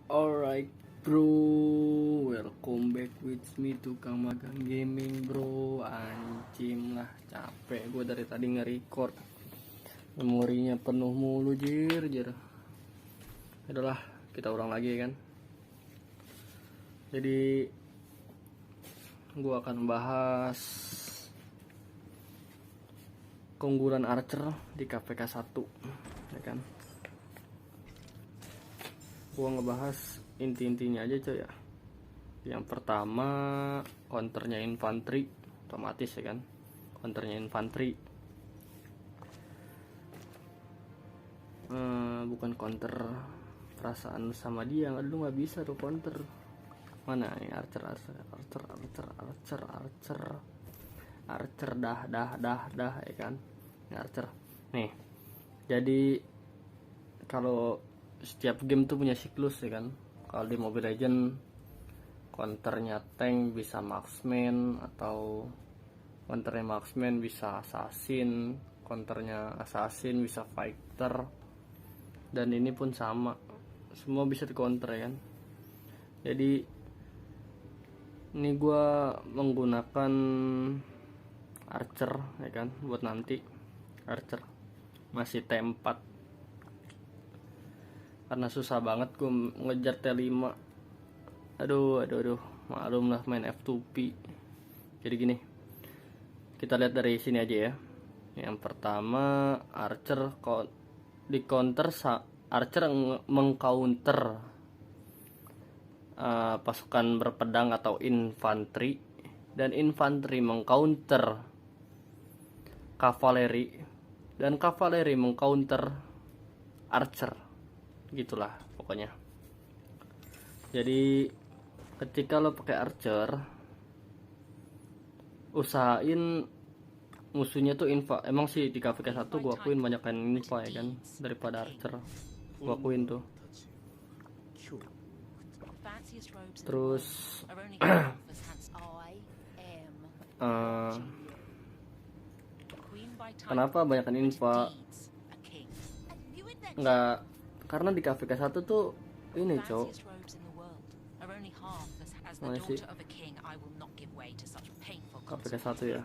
Alright bro, welcome back with me tukang magang gaming bro. Anjing lah, capek gue dari tadi nge-record, memorinya penuh mulu jir. Adalah kita ulang lagi kan. Jadi gue akan bahas keunggulan Archer di KPK 1 ya kan. Gua ngebahas inti-intinya aja coy ya. Yang pertama, counternya infanteri otomatis ya kan. Counternya infanteri bukan counter perasaan sama dia, lu nggak bisa tuh counter. Mana nih archer dah ya kan. Ini archer nih. Jadi kalau setiap game tuh punya siklus ya kan. Kalau di Mobile Legend counternya tank bisa marksman, atau counternya marksman bisa assassin, counternya assassin bisa fighter, dan ini pun sama, semua bisa di counter ya kan. Jadi ini gua menggunakan archer ya kan, buat nanti archer masih T4 karena susah banget gue ngejar T5. Aduh, maklum lah main F2P. Jadi gini, kita lihat dari sini aja ya. Yang pertama, Archer di counter, Archer mengcounter pasukan berpedang atau infanteri, dan infanteri mengcounter kavaleri, dan kavaleri mengcounter Archer. Gitulah pokoknya. Jadi ketika lo pakai archer, usahain musuhnya tuh infa. Emang sih di KVK 1 gua akuin banyak kan infa ya kan daripada archer, gua akuin tuh. Terus kenapa banyak infa? Nggak, karena di KVK 1 tuh ini cowok masih KPK 1 ya.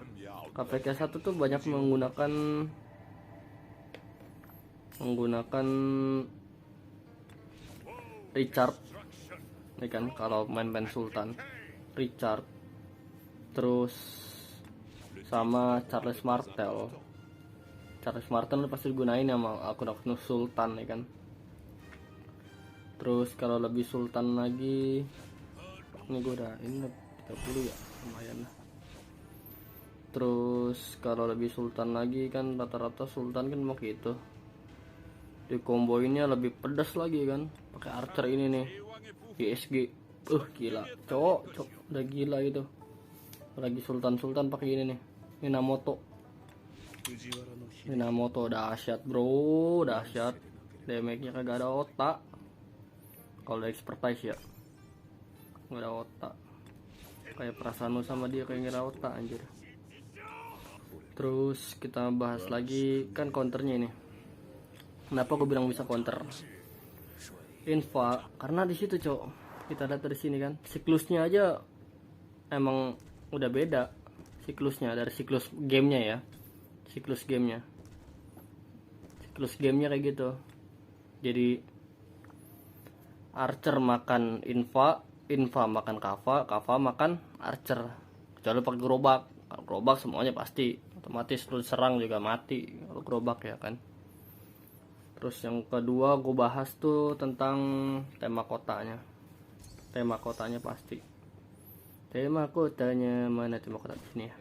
KPK 1 tuh banyak menggunakan Richard ya kan. Kalau main Sultan, Richard, terus sama Charles Martel pasti gunain sama akun Sultan ya kan. Terus kalau lebih sultan lagi, ini gue udah ini 30 ya, lumayan lah. Terus kalau lebih sultan lagi kan, rata-rata sultan kan mau gitu, dikomboinnya lebih pedas lagi kan, pakai archer ini nih, ISG. Gila cowok udah gila gitu. Lagi sultan pakai ini nih, Minamoto dahsyat bro, dahsyat. Damage-nya kagak ada otak. Kalau expertise ya nggak ada otak, kayak perasaan lu sama dia kayak nggak ada otak anjir. Terus kita bahas lagi kan counternya ini. Kenapa gue bilang bisa counter infa? Karena di situ cok, kita lihat dari sini kan, siklusnya aja emang udah beda. Siklusnya dari siklus gamenya ya, siklus gamenya kayak gitu. Jadi Archer makan infa makan kava makan Archer. Kecuali pakai gerobak. Kalau gerobak semuanya pasti otomatis lu serang juga mati kalau gerobak ya kan. Terus yang kedua gue bahas tuh tentang tema kotanya. Tema kotanya pasti. Tema kotanya mana, tema kota di sini ya.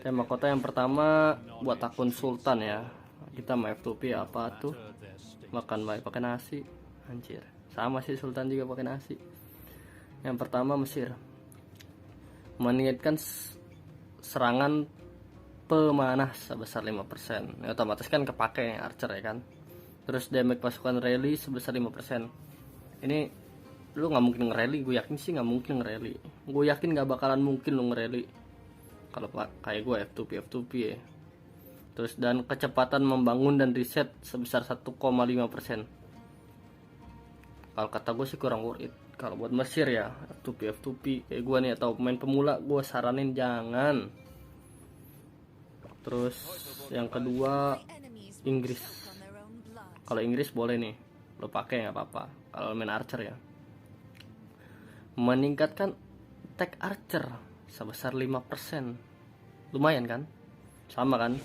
Tema kota yang pertama buat akun Sultan ya. Kita mau F2P apa tuh? Makan baik pakai nasi. Anjir. Sama sih Sultan juga pakai nasi. Yang pertama Mesir, meningkatkan serangan pemanah sebesar 5%. Ya, otomatis kan kepake Archer ya kan. Terus damage pasukan rally sebesar 5%. Ini lu nggak mungkin nge-rally, gue yakin sih nggak mungkin nge-rally. Gue yakin nggak bakalan mungkin lu nge-rally kalau kayak gue F2P ya. Terus dan kecepatan membangun dan reset sebesar 1,5%. Kalau kata gue sih kurang worth it. Kalau buat Mesir ya, F2P kayak gue nih atau pemain pemula, gue saranin jangan. Terus yang kedua Inggris. Kalau Inggris boleh nih, lo pakai nggak apa-apa. Kalau main archer ya, meningkatkan attack archer sebesar 5%. Lumayan kan? Sama kan?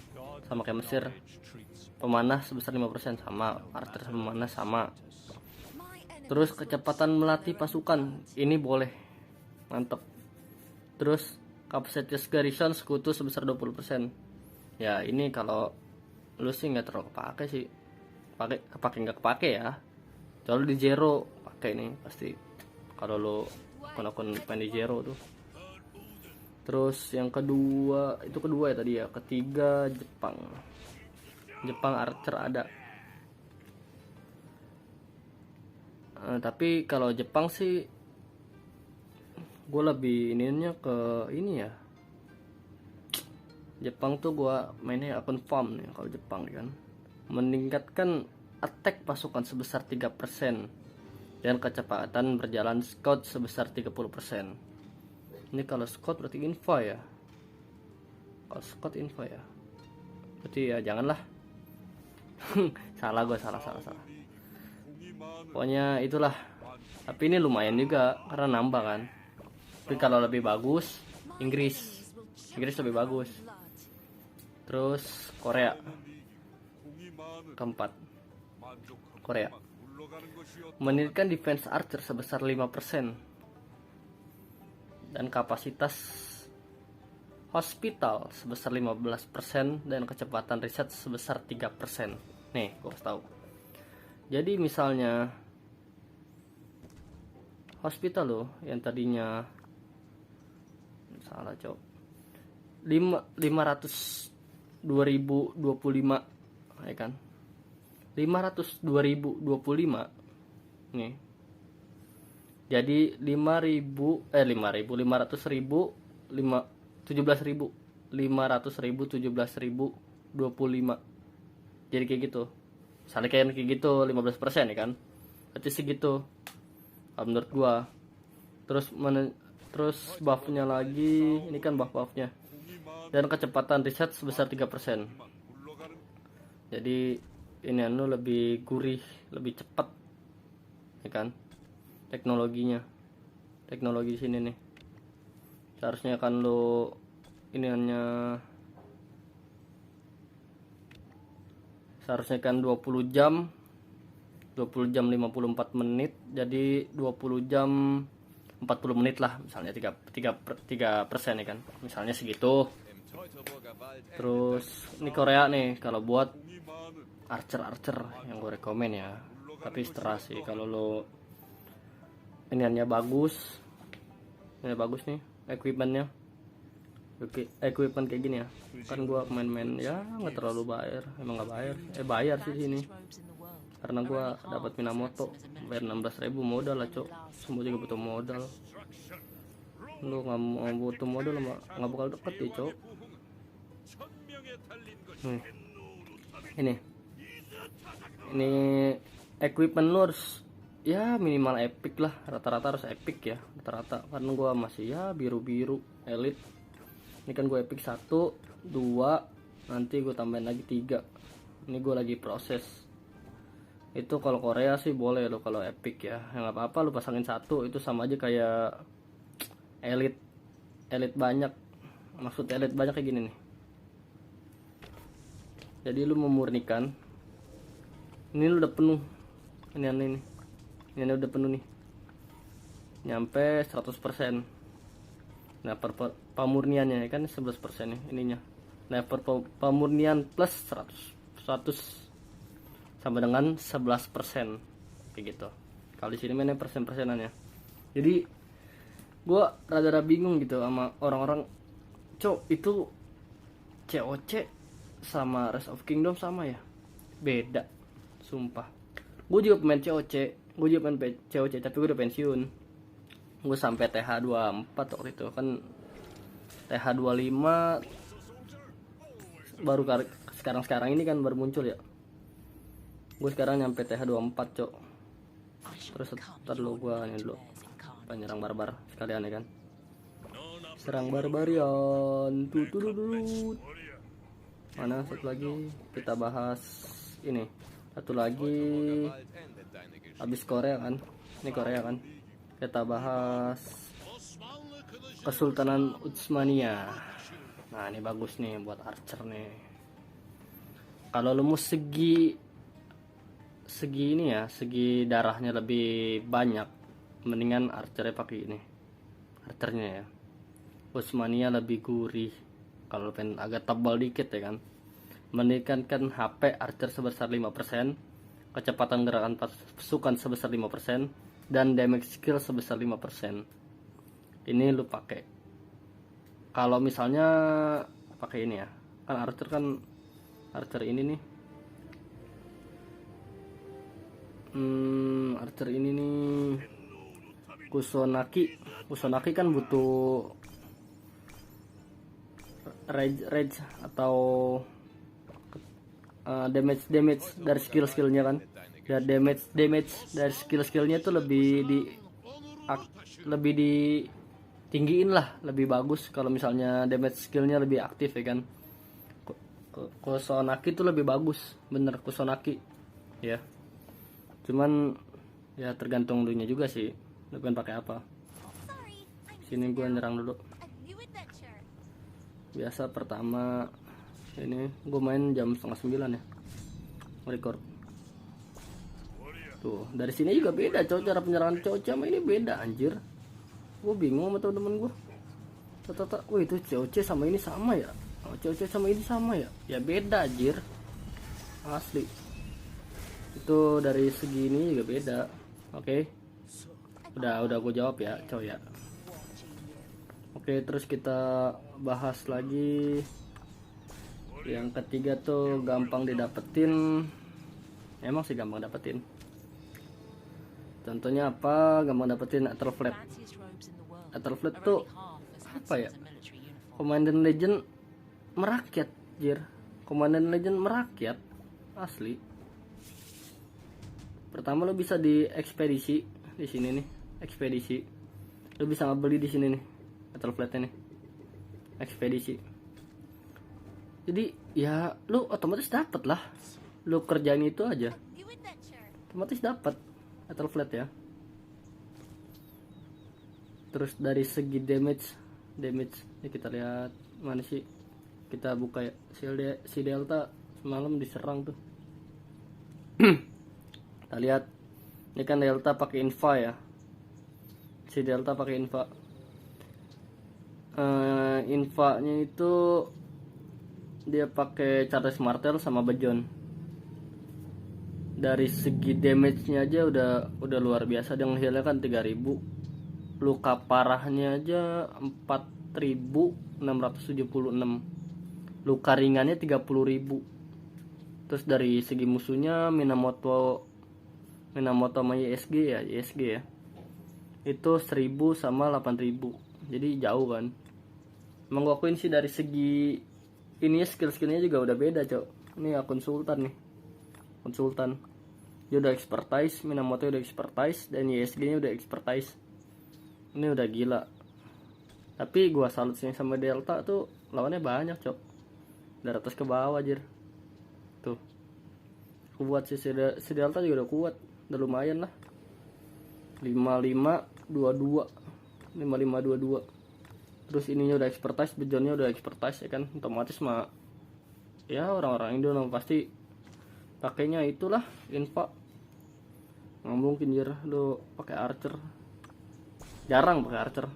Sama kayak Mesir. Pemanah sebesar 5%, sama archer pemanah sama. Terus kecepatan melatih pasukan, ini boleh, mantep. Terus kapasitas garrison sekutu sebesar 20%. Ya ini kalau lu sih nggak terlalu kepake sih, kepake nggak kepake ya. Kalau di Zero pakai nih pasti. Kalau lu akun main di Zero tuh. Terus yang kedua, itu kedua ya tadi ya. Ketiga Jepang archer ada. Tapi kalau Jepang sih gue lebih ininya ke ini ya. Jepang tuh gue mainnya akun farm nih. Kalau Jepang kan meningkatkan attack pasukan sebesar 3% dan kecepatan berjalan scout sebesar 30%. Ini kalau scout berarti info ya. Kalau scout info ya, berarti ya janganlah. salah pokoknya itulah. Tapi ini lumayan juga karena nambah kan. Tapi kalau lebih bagus Inggris lebih bagus. Terus Korea keempat, Korea meningkatkan defense archer sebesar 5% dan kapasitas hospital sebesar 15% dan kecepatan riset sebesar 3%. Nih gue kasih tahu. Jadi misalnya hospital loh yang tadinya salah cok 500 2025 ya kan, 500 2025 nih jadi 500.000 17.000 jadi kayak gitu. Misalnya kayak gitu 15% ya kan, berarti segitu menurut gua. Terus buffnya lagi, ini kan buffnya dan kecepatan riset sebesar 3%. Jadi ini lebih gurih, lebih cepat ya kan teknologi sini nih. Seharusnya kan lo ini seharusnya kan 20 jam 54 menit, jadi 20 jam 40 menit lah misalnya, 3% ya kan, misalnya segitu. Terus ini Korea nih kalau buat archer yang gue rekomen ya. Tapi setelah sih kalau lo ini bagus nih equipmentnya. Equipment kayak gini ya kan, gua main ya nggak terlalu bayar, emang nggak bayar sih sini karena gua dapat Minamoto bayar 16.000 modal lah cok. Semua juga butuh modal, lu nggak mau butuh modal nggak bakal deket ya cok. Ini equipment lu harus ya minimal epic lah, rata-rata harus epic ya rata-rata, karena gua masih ya biru elite. Ini kan gue epic 1, 2, nanti gue tambahin lagi 3. Ini gue lagi proses. Itu kalau Korea sih boleh lo kalau epic ya. Yang apa-apa lo pasangin 1, itu sama aja kayak elite banyak. Maksud elite banyak kayak gini nih. Jadi lo memurnikan. Ini lo udah penuh. Ini udah penuh nih. Nyampe 100%. Nah pemurniannya kan 11% nih ininya. Nah pemurnian plus 100 sama dengan 11% kayak gitu. Kalau di sini mainnya persenannya. Jadi gua rada bingung gitu sama orang-orang, cok itu COC sama Rise of Kingdom sama ya? Beda, sumpah. Gue juga pemain COC, tapi gue udah pensiun. Gue sampai TH24 waktu itu kan, TH25 baru sekarang ini kan baru muncul ya. Gue sekarang nyampe TH24 cok. Terus ntar dulu gua ini dulu penyerang barbar sekalian ya kan. Serang barbarian. Tutududut. Mana satu lagi? Kita bahas ini. Satu lagi habis Korea kan. Ini Korea kan. Kita bahas Kesultanan Utsmania. Nah, ini bagus nih buat archer nih. Kalau lu mau segi ini ya, segi darahnya lebih banyak, mendingan archernya pakai ini. Archernya ya. Utsmania lebih gurih. Kalau pengen agak tebal dikit ya kan. Meningkatkan HP archer sebesar 5%, kecepatan gerakan pasukan sebesar 5%, dan damage skill sebesar 5%. Ini lu pakai. Kalau misalnya pakai ini ya. Kan archer ini nih. Archer ini nih. Kusanagi kan butuh rage atau damage dari skill-skillnya kan. Ya, damage dari skill-skillnya tuh lebih tinggiin lah, lebih bagus kalau misalnya damage skillnya lebih aktif ya kan. Kusanagi tuh lebih bagus, bener Kusanagi ya. Cuman ya tergantung dulunya juga sih, lu pengen pakai apa. Sini gua nyerang dulu. Biasa pertama ini gue main jam 8:30 ya record. Tuh dari sini juga beda cowok, cara penyerangan cowok sama ini beda anjir. Gue bingung sama temen-temen gue. Wah itu COC sama ini sama ya, COC sama ini sama ya, ya beda anjir asli. Itu dari segi ini juga beda. Oke. Udah gue jawab ya cowok ya. Oke, terus kita bahas lagi. Yang ketiga tuh gampang didapetin. Emang sih gampang dapetin. Contohnya apa? Gampang dapetin Ethelflaed. Ethelflaed tuh apa ya? Komandan Legend merakyat, jir. Komandan Legend merakyat asli. Pertama lo bisa di ekspedisi di sini nih, ekspedisi. Lo bisa ngebeli di sini nih, Ethelflaed nih. Ekspedisi. Jadi ya lu otomatis dapet lah, lu kerjain itu aja otomatis dapat Ethelflaed ya. Terus dari segi damage ya kita lihat mana sih, kita buka ya si Delta semalam diserang tuh. Kita lihat ini kan Delta pakai Infa ya, si Delta pakai Infa. Infanya itu dia pakai Charles Martel sama Bajon. Dari segi damage-nya aja udah luar biasa. Dia healnya kan 3000. Luka parahnya aja 4676. Luka ringannya 30000. Terus dari segi musuhnya Minamoto sama YSG ya, itu 1000 sama 8000. Jadi jauh kan. Emang gua akuin sih dari segi ini skill-skillnya juga udah beda cok. Ini akun Sultan nih, akun Sultan dia udah expertise, Minamoto udah expertise, dan YSG nya udah expertise. Ini udah gila. Tapi gua salut sih sama Delta tuh, lawannya banyak cok, dari atas ke bawah aja tuh. Kuat sih si Delta juga udah kuat, udah lumayan lah. 5522. Terus ininya udah expertise, bejonnya udah expertise ya kan, otomatis mah ya orang-orang Indo pasti pakainya itulah Infa. Nggak mungkin jir lu pakai archer, jarang pakai archer.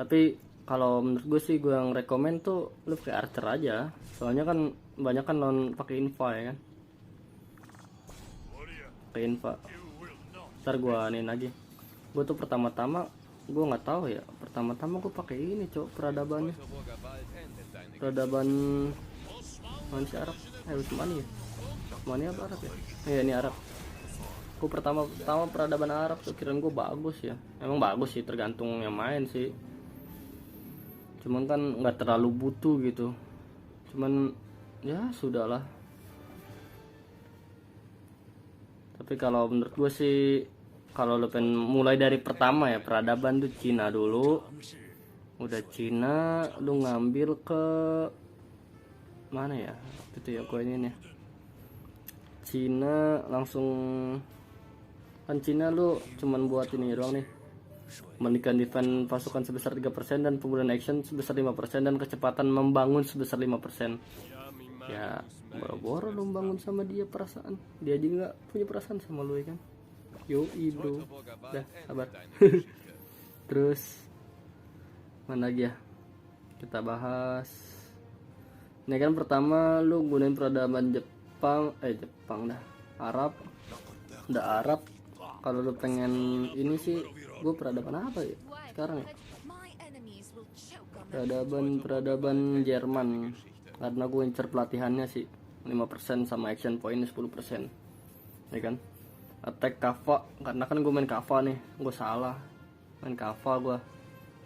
Tapi kalau menurut gue sih, gue yang rekomen tuh lu pakai archer aja, soalnya kan banyak kan non pakai Infa ya kan, pakai Infa. Ntar gue anin lagi. Gue tuh pertama-tama gue nggak tahu ya, pertama-tama gue pakai ini cok, peradaban mana sih, Arab Utsmani ya, Utsmani apa Arab ya, ini Arab. Gue pertama peradaban Arab tuh kirain gue bagus ya. Emang bagus sih, tergantung yang main sih, cuman kan nggak terlalu butuh gitu. Cuman ya sudahlah. Tapi kalau menurut gue sih, kalau lo pengen mulai dari pertama ya, peradaban tuh Cina dulu. Udah Cina lu ngambil ke mana ya waktu itu ya, gue ini nih Cina langsung. Kan Cina lu cuman buat ini doang nih, memberikan defense pasukan sebesar 3% dan penggunaan action sebesar 5% dan kecepatan membangun sebesar 5%. Ya boro-boro lu membangun sama dia perasaan, dia juga nggak punya perasaan sama lu ya kan. Yoi bro, dah sabar. Terus mana lagi ya kita bahas. Ini kan pertama lu gunain peradaban Jepang dah Arab, udah Arab. Kalau lu pengen ini sih, gue peradaban apa ya sekarang ya, peradaban Jerman, karena gue incer pelatihannya sih 5% sama action point 10%, ya kan. Attack Kava, karena kan gue main Kava nih, gue salah main Kava gue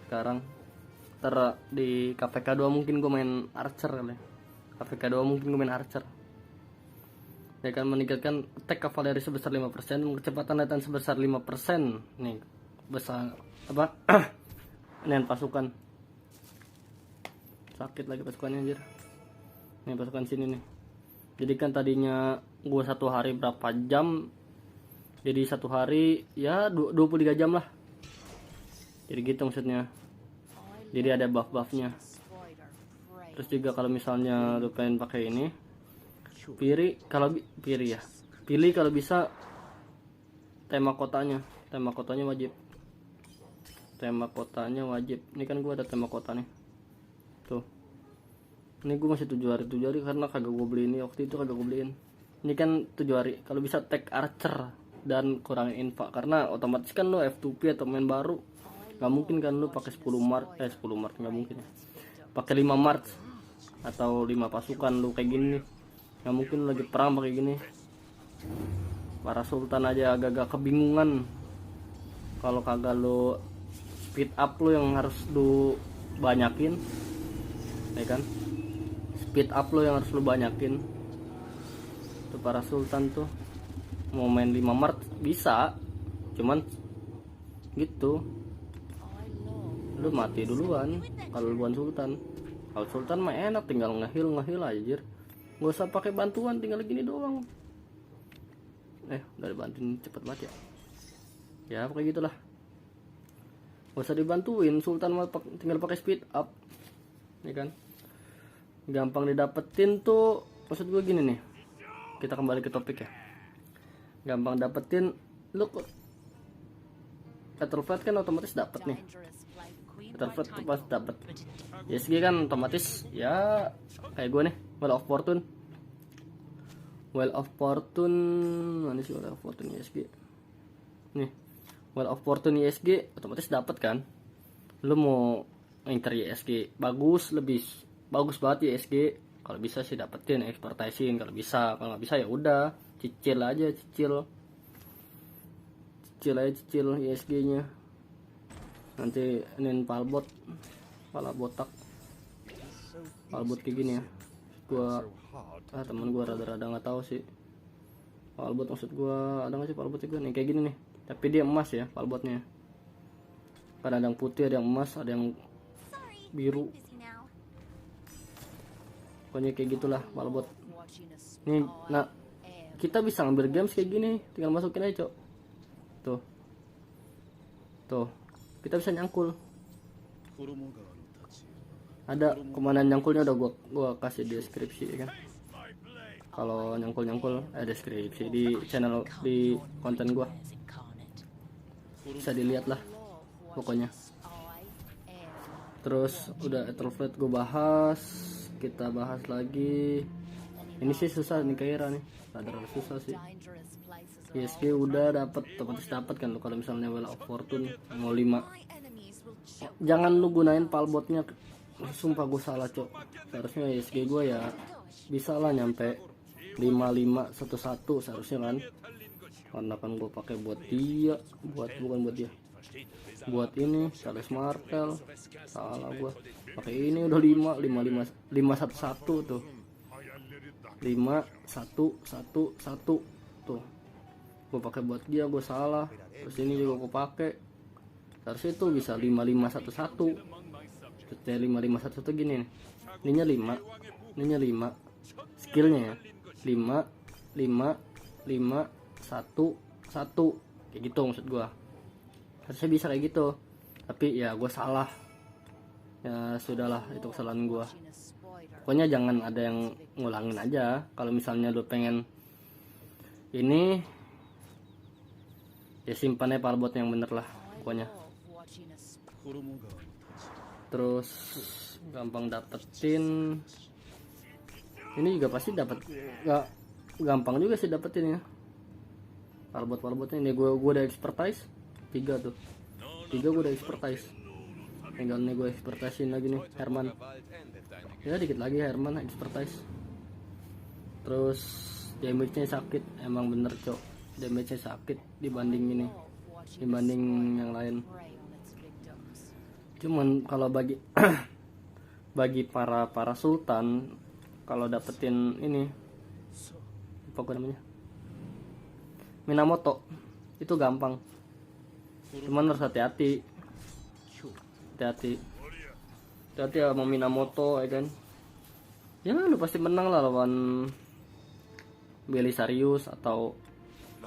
sekarang. Di KPK 2 mungkin gue main Archer kali ya. KPK 2 mungkin gue main Archer, ya kan. Meningkatkan attack kavaleri sebesar 5% dan kecepatan latihan sebesar 5%. Nih besar apa ini pasukan sakit lagi pasukannya anjir. Nih pasukan sini nih, jadi kan tadinya gue 1 hari berapa jam, jadi 1 hari ya 23 jam lah, jadi gitu maksudnya. Jadi ada buff-buffnya. Terus juga kalau misalnya lu pengen pakai ini pilih kalau bisa tema kotanya wajib. Ini kan gua ada tema kota nih tuh. Ini gua masih 7 hari karena kagak gua beli ini, waktu itu kagak gua beliin. Ini kan 7 hari. Kalau bisa tag Archer dan kurangin infa, karena otomatis kan lu F2P atau main baru nggak mungkin kan lu pakai 10 Mart nggak mungkin ya. Pakai 5 Mart atau 5 pasukan lu kayak gini nih. Nggak mungkin lagi perang pakai gini. Para sultan aja agak-agak kebingungan kalau kagak lu speed up lu yang harus lu banyakin, ya kan. Speed up lu yang harus lu banyakin tuh. Para sultan tuh mau main 5 Mart bisa, cuman gitu lu mati duluan kalau lu bukan sultan. Kalau sultan mah enak, tinggal ngehil aja, nggak usah pakai bantuan, tinggal gini doang. Udah dibantuin cepet banget ya pakai gitulah, nggak usah dibantuin. Sultan mah tinggal pakai speed up, ya kan. Gampang didapetin tuh, maksud gue gini nih, kita kembali ke topik ya. Gampang dapetin lu Ethelflaed kan otomatis dapet nih. Ethelflaed tuh pas dapet ISG kan otomatis ya kayak gue nih, Wheel of Fortune. Mana sih Wheel of Fortune ISG nih? Wheel of Fortune ISG otomatis dapet kan. Lu mau inter ISG lebih bagus banget ISG. Kalau bisa sih dapetin, expertisein kalau bisa. Kalau nggak bisa ya udah cicil ISG nya. Nanti ini palbot kayak gini ya. Temen gua rada-rada nggak tahu sih palbot, maksud gua ada nggak sih palbot juga nih kayak gini nih, tapi dia emas ya palbotnya. Kan ada yang putih, ada yang emas, ada yang biru, pokoknya kayak gitulah palbot nih. Nah kita bisa ngambil games kayak gini, tinggal masukin aja cok. Tuh kita bisa nyangkul. Ada komandan nyangkulnya udah gua kasih di deskripsi ya kan. Kalau nyangkul deskripsi di channel, di konten gua bisa dilihat lah pokoknya. Terus udah Ethelflaed gua bahas, kita bahas lagi. Ini sih susah nih Kaira nih, ada susah sih. ISG udah otomatis dapat kan lu kalau misalnya Wheel of Fortune mau 5. Jangan lu gunain palbotnya, sumpah gue salah cok. Seharusnya ISG gue ya bisa lah nyampe 5511 seharusnya kan. Karena kan gue pakai buat dia, buat ini Charles Martel. Salah gue pakai ini udah 511 tuh. 5111 tuh gue pakai buat dia, gue salah. Terus ini juga gue pakai, harusnya itu bisa 5511. Terusnya 5511 gini nih, ininya 5, ininya 5, skillnya ya 5 5 5 1 1 kayak gitu maksud gue. Harusnya bisa kayak gitu, tapi ya gue salah. Ya sudahlah, itu kesalahan gue. Pokoknya jangan ada yang ngulangin aja. Kalau misalnya lu pengen ini, ya simpannya palbot yang bener lah pokoknya. Terus gampang dapetin ini juga pasti dapat, nggak gampang juga sih dapetin ya palbot-palbotnya. Ini gue udah expertise 3 tuh, 3 gue udah expertise. Tinggal nih gue expertisein lagi nih Herman, ya dikit lagi Herman expertise. Terus damage-nya sakit, emang bener cok, damage-nya sakit dibanding ini, dibanding yang lain. Cuman kalau bagi bagi para sultan, kalau dapetin ini apa namanya, Minamoto, itu gampang. Cuman harus hati-hati sama Minamoto ya kan. Ya lu pasti menang lah lawan Belisarius atau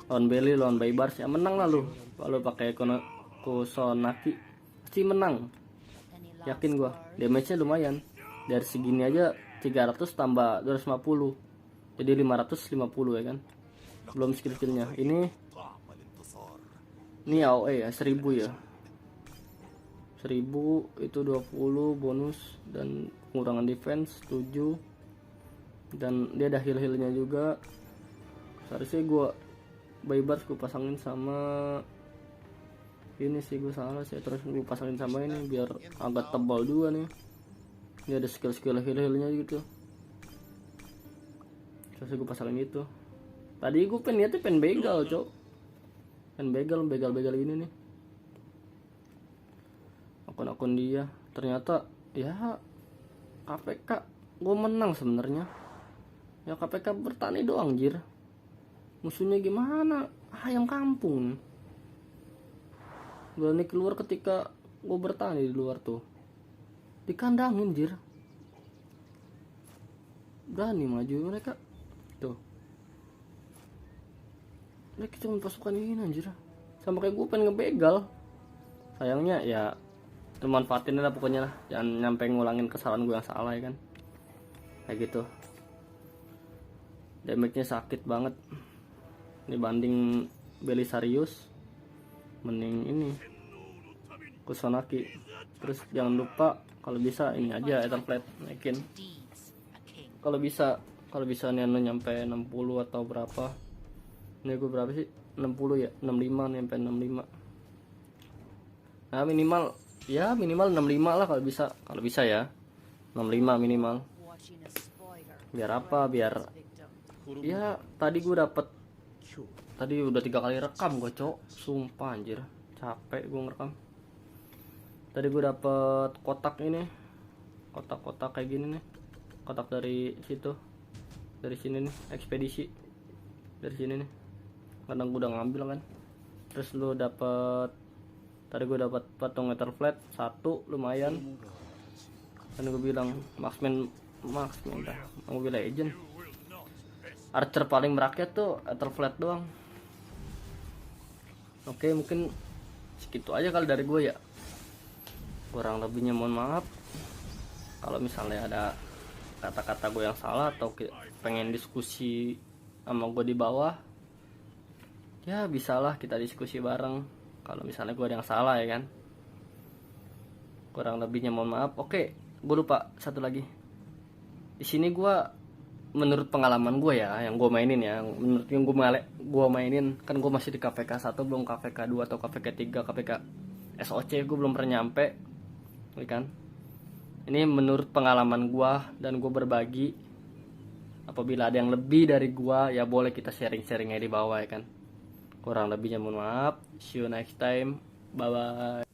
lawan Belly, lawan Baybars ya menang lah lu. Kalau pakai Kusanagi pasti menang, yakin gua. Damage-nya lumayan, dari segini aja 300 tambah 250 jadi 550 ya kan, belum skill-skillnya. Ini AOE ya 1000 ya, 1000 itu 20 bonus dan pengurangan defense 7, dan dia ada heal-healnya juga. Seharusnya gue Baybars gue pasangin sama ini sih, gue salah sih. Terus gue pasangin sama ini biar agak tebal juga nih, dia ada skill-skill heal-healnya gitu. Terus gue pasangin itu. Tadi gue pengen begal cok, begal ini nih akun dia. Ternyata ya KPK gue menang sebenarnya. Ya KPK bertani doang jir. Musuhnya gimana? Ayam kampung. Berani keluar ketika gue bertani di luar tuh. Dikandangin jir. Berani maju mereka. Tuh. Mereka cuma pasukan ini anjir. Sama kayak gue pengen ngebegal. Sayangnya ya manfaatin lah pokoknya lah, jangan nyampe ngulangin kesalahan gue yang salah ya kan. Kayak gitu. Damage-nya sakit banget dibanding Belisarius, mending ini Kusanagi. Terus jangan lupa kalau bisa ini aja Etherblade naikin. Kalau bisa nih nyampe 60 atau berapa. Ini gue berapa sih? 60 ya, 65 nyampe 65. Nah minimal 65 lah kalau bisa ya. 65 minimal. Biar apa? Biar ya tadi udah 3 kali rekam gue cok, sumpah anjir capek gue ngerekam. Tadi gue dapet kotak ini, kotak kayak gini nih, kotak dari situ, dari sini nih, ekspedisi dari sini nih. Kadang gue udah ngambil kan. Terus lu tadi gue dapet patung Etherblade 1 lumayan. Dan gue bilang Marksman dah, Mobile Legend. Archer paling merakyat tuh Etherblade doang. Oke, mungkin segitu aja kali dari gue ya. Kurang lebihnya mohon maaf kalau misalnya ada kata-kata gue yang salah atau pengen diskusi sama gue di bawah. Ya bisalah kita diskusi bareng. Kalau misalnya gue ada yang salah ya kan. Kurang lebihnya mohon maaf. Oke, gue lupa satu lagi. Di sini gue menurut pengalaman gue ya, yang gue mainin ya, menurut yang gue mainin kan gue masih di KPK 1, belum KPK 2 atau KPK 3, KPK SOC gue belum pernah nyampe, ya kan. Ini menurut pengalaman gue dan gue berbagi. Apabila ada yang lebih dari gue ya boleh kita sharing-sharingnya di bawah ya kan. Kurang lebihnya mohon maaf. See you next time. Bye bye.